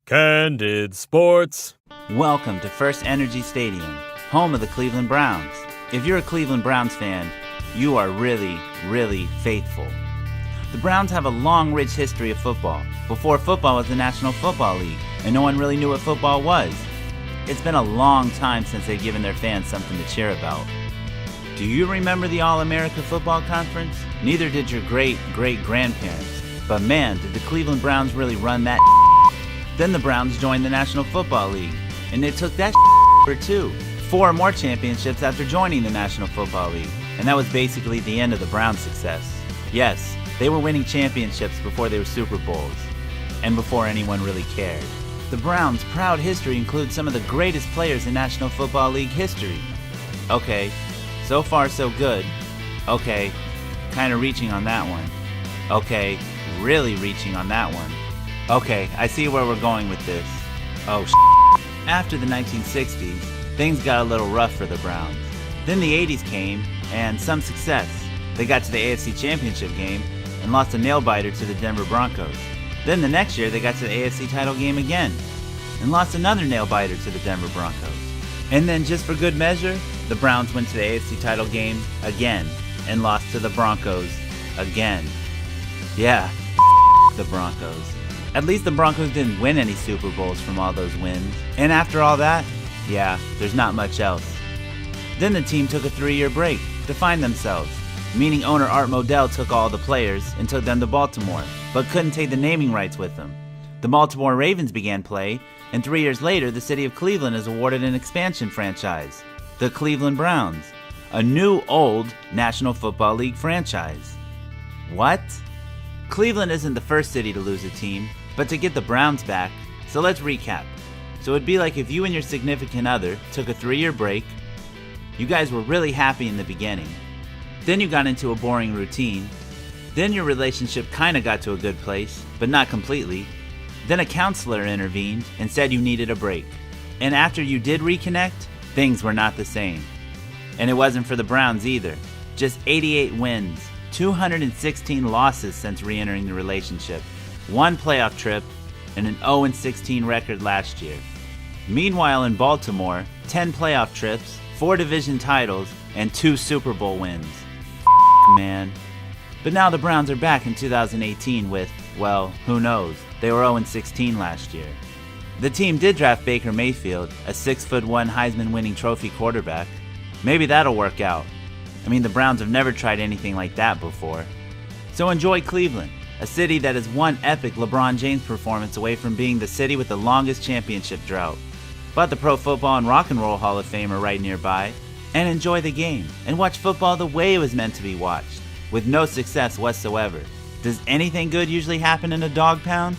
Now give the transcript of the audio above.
Candid Sports. Welcome to First Energy Stadium, home of the Cleveland Browns. If you're a Cleveland Browns fan, you are really, really faithful. The Browns have a long, rich history of football. Before football was the National Football League, and no one really knew what football was. It's been a long time since they've given their fans something to cheer about. Do you remember the All-America Football Conference? Neither did your great-great-grandparents. But man, did the Cleveland Browns really run that. Then the Browns joined the National Football League, and they took that for two. 4 more championships after joining the National Football League, and that was basically the end of the Browns' success. Yes, they were winning championships before they were Super Bowls, and before anyone really cared. The Browns' proud history includes some of the greatest players in National Football League history. Okay, so far so good. Okay, kinda reaching on that one. Okay, really reaching on that one. Okay, I see where we're going with this. Oh, After the 1960s, things got a little rough for the Browns. Then the 80s came, and some success. They got to the AFC Championship game and lost a nail-biter to the Denver Broncos. Then the next year, they got to the AFC Title game again and lost another nail-biter to the Denver Broncos. And then, just for good measure, the Browns went to the AFC Title game again and lost to the Broncos again. Yeah, the Broncos. At least the Broncos didn't win any Super Bowls from all those wins. And after all that, yeah, there's not much else. Then the team took a 3-year break to find themselves, meaning owner Art Modell took all the players and took them to Baltimore, but couldn't take the naming rights with them. The Baltimore Ravens began play, and 3 years later, the city of Cleveland is awarded an expansion franchise, the Cleveland Browns, a new old National Football League franchise. What? Cleveland isn't the first city to lose a team, but to get the Browns back. So let's recap. So it'd be like if you and your significant other took a 3-year break. You guys were really happy in the beginning. Then you got into a boring routine. Then your relationship kinda got to a good place, but not completely. Then a counselor intervened and said you needed a break. And after you did reconnect, things were not the same. And it wasn't for the Browns either. Just 88 wins, 216 losses since re-entering the relationship, 1 playoff trip, and an 0-16 record last year. Meanwhile in Baltimore, 10 playoff trips, 4 division titles, and 2 Super Bowl wins. Man. But now the Browns are back in 2018 with, well, who knows, they were 0-16 last year. The team did draft Baker Mayfield, a 6'1" Heisman-winning trophy quarterback. Maybe that'll work out. I mean, the Browns have never tried anything like that before. So enjoy Cleveland, a city that is one epic LeBron James performance away from being the city with the longest championship drought. But the Pro Football and Rock and Roll Hall of Fame are right nearby. And enjoy the game, and watch football the way it was meant to be watched, with no success whatsoever. Does anything good usually happen in a dog pound?